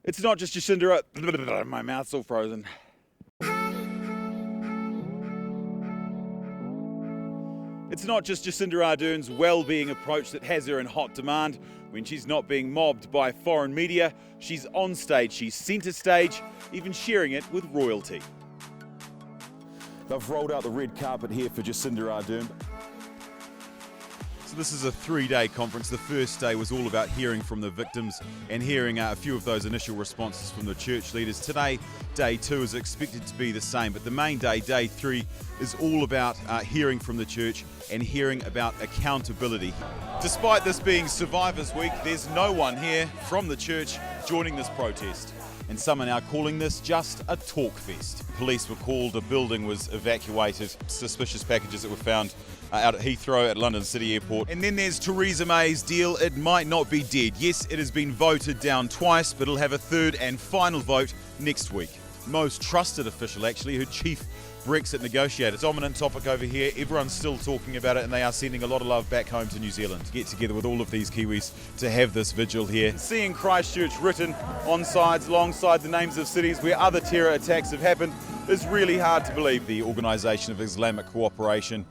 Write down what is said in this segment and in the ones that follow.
It's not just Jacinda, my mouth's all frozen. It's not just Jacinda Ardern's well-being approach that has her in hot demand. When she's not being mobbed by foreign media, she's on stage, she's centre stage, even sharing it with royalty. They've rolled out the red carpet here for Jacinda Ardern. So this is a 3-day conference. The first day was all about hearing from the victims and hearing a few of those initial responses from the church leaders. Today, day 2 is expected to be the same, but the main day, day 3, is all about hearing from the church and hearing about accountability. Despite this being Survivors Week, there's no one here from the church joining this protest. And some are now calling this just a talk fest. Police were called, a building was evacuated, suspicious packages that were found out at Heathrow at London City Airport. And then there's Theresa May's deal. It might not be dead. Yes, it has been voted down twice, but it'll have a third and final vote next week. Most trusted official, actually, her chief Brexit negotiator. Dominant topic over here. Everyone's still talking about it, and they are sending a lot of love back home to New Zealand. Get together with all of these Kiwis to have this vigil here. Seeing Christchurch written on sides alongside the names of cities where other terror attacks have happened is really hard to believe. The Organisation of Islamic Cooperation,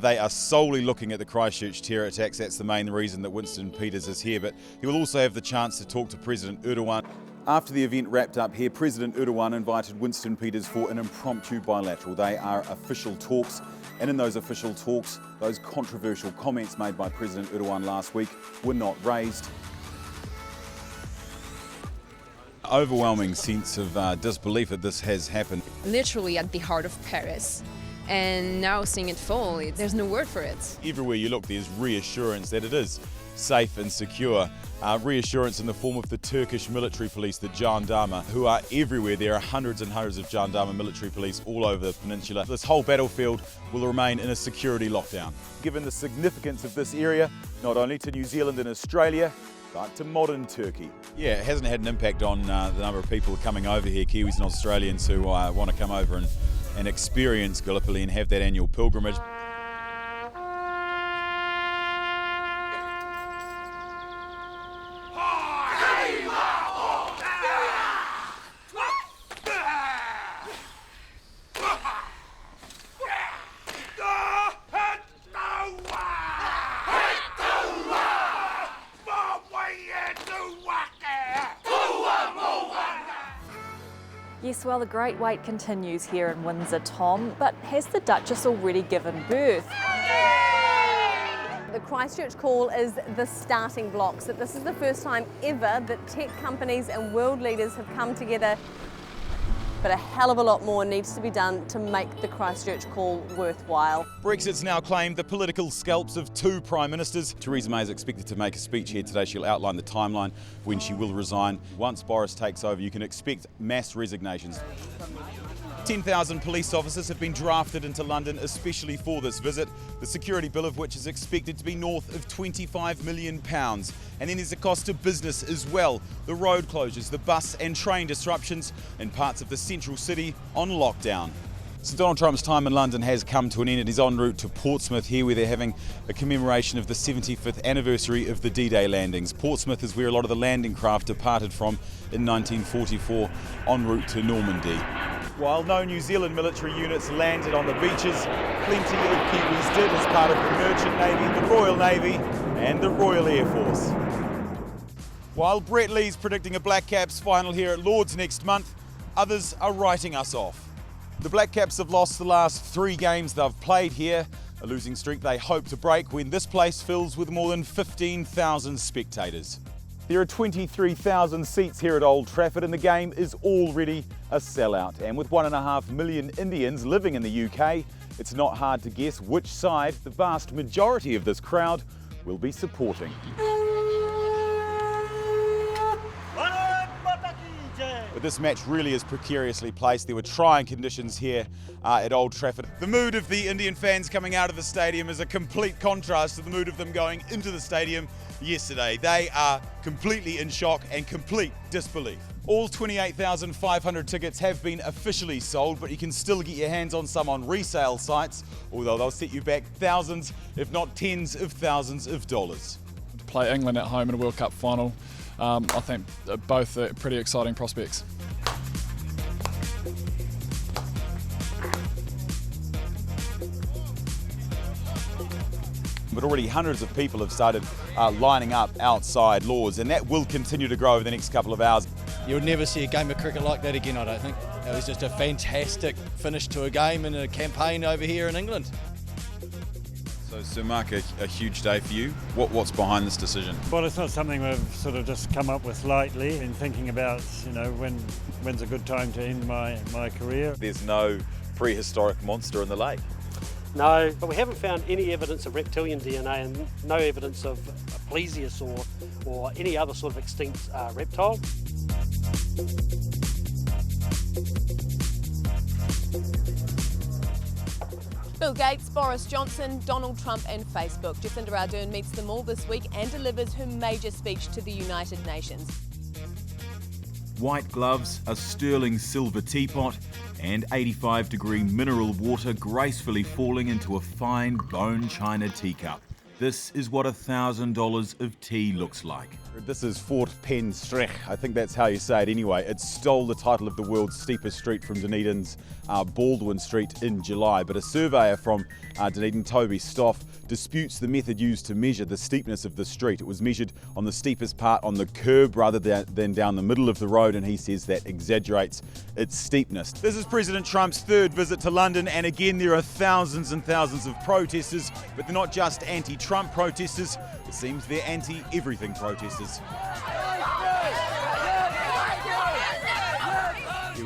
they are solely looking at the Christchurch terror attacks. That's the main reason that Winston Peters is here, but he will also have the chance to talk to President Erdogan. After the event wrapped up here, President Erdogan invited Winston Peters for an impromptu bilateral. They are official talks, and in those official talks, those controversial comments made by President Erdogan last week were not raised. Overwhelming sense of disbelief that this has happened. Literally at the heart of Paris. And now seeing it fall, there's no word for it. Everywhere you look, there's reassurance that it is safe and secure. Reassurance in the form of the Turkish military police, the Jandarma, who are everywhere. There are hundreds and hundreds of Jandarma military police all over the peninsula. This whole battlefield will remain in a security lockdown. Given the significance of this area, not only to New Zealand and Australia, but to modern Turkey. Yeah, it hasn't had an impact on the number of people coming over here, Kiwis and Australians who want to come over and experience Gallipoli and have that annual pilgrimage. Yes, well, the great wait continues here in Windsor, Tom, but has the Duchess already given birth? The Christchurch call is the starting blocks, that this is the first time ever that tech companies and world leaders have come together. But a hell of a lot more needs to be done to make the Christchurch call worthwhile. Brexit's now claimed the political scalps of 2 prime ministers. Theresa May is expected to make a speech here today. She'll outline the timeline when she will resign. Once Boris takes over, you can expect mass resignations. 10,000 police officers have been drafted into London especially for this visit, the security bill of which is expected to be north of £25 million. And then there's a cost to business as well. The road closures, the bus and train disruptions in parts of the central city on lockdown. So Donald Trump's time in London has come to an end. He's en route to Portsmouth here, where they're having a commemoration of the 75th anniversary of the D-Day landings. Portsmouth is where a lot of the landing craft departed from in 1944 en route to Normandy. While no New Zealand military units landed on the beaches, plenty of Kiwis did as part of the Merchant Navy, the Royal Navy and the Royal Air Force. While Brett Lee's predicting a Black Caps final here at Lord's next month, others are writing us off. The Black Caps have lost the last 3 games they've played here, a losing streak they hope to break when this place fills with more than 15,000 spectators. There are 23,000 seats here at Old Trafford and the game is already a sellout. And with 1.5 million Indians living in the UK, it's not hard to guess which side the vast majority of this crowd will be supporting. But this match really is precariously placed. There were trying conditions here at Old Trafford. The mood of the Indian fans coming out of the stadium is a complete contrast to the mood of them going into the stadium yesterday. They are completely in shock and complete disbelief. All 28,500 tickets have been officially sold, but you can still get your hands on some on resale sites, although they'll set you back thousands, if not tens of thousands of dollars. To play England at home in a World Cup final, I think both are pretty exciting prospects. But already hundreds of people have started lining up outside Lords, and that will continue to grow over the next couple of hours. You'll never see a game of cricket like that again, I don't think. It was just a fantastic finish to a game and a campaign over here in England. So, Sir Mark, a huge day for you. What's behind this decision? Well, it's not something we've sort of just come up with lightly. Been thinking about, when's a good time to end my career. There's no prehistoric monster in the lake. No, but we haven't found any evidence of reptilian DNA and no evidence of a plesiosaur or any other sort of extinct reptile. Bill Gates, Boris Johnson, Donald Trump and Facebook. Jacinda Ardern meets them all this week and delivers her major speech to the United Nations. White gloves, a sterling silver teapot, and 85-degree mineral water gracefully falling into a fine bone china teacup. This is what $1,000 of tea looks like. This is Fort Pen Streich. I think that's how you say it anyway. It stole the title of the world's steepest street from Dunedin's Baldwin Street in July. But a surveyor from Dunedin, Toby Stoff, disputes the method used to measure the steepness of the street. It was measured on the steepest part on the curb rather than down the middle of the road, and he says that exaggerates its steepness. This is President Trump's third visit to London, and again there are thousands and thousands of protesters, but they're not just anti-Trump protesters, it seems they're anti-everything protesters.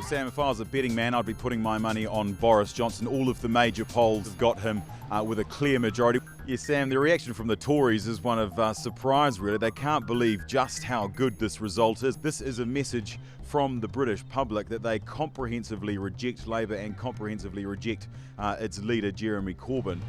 Sam, if I was a betting man, I'd be putting my money on Boris Johnson. All of the major polls have got him with a clear majority. Yes, Sam, the reaction from the Tories is one of surprise, really. They can't believe just how good this result is. This is a message from the British public that they comprehensively reject Labour and comprehensively reject its leader, Jeremy Corbyn.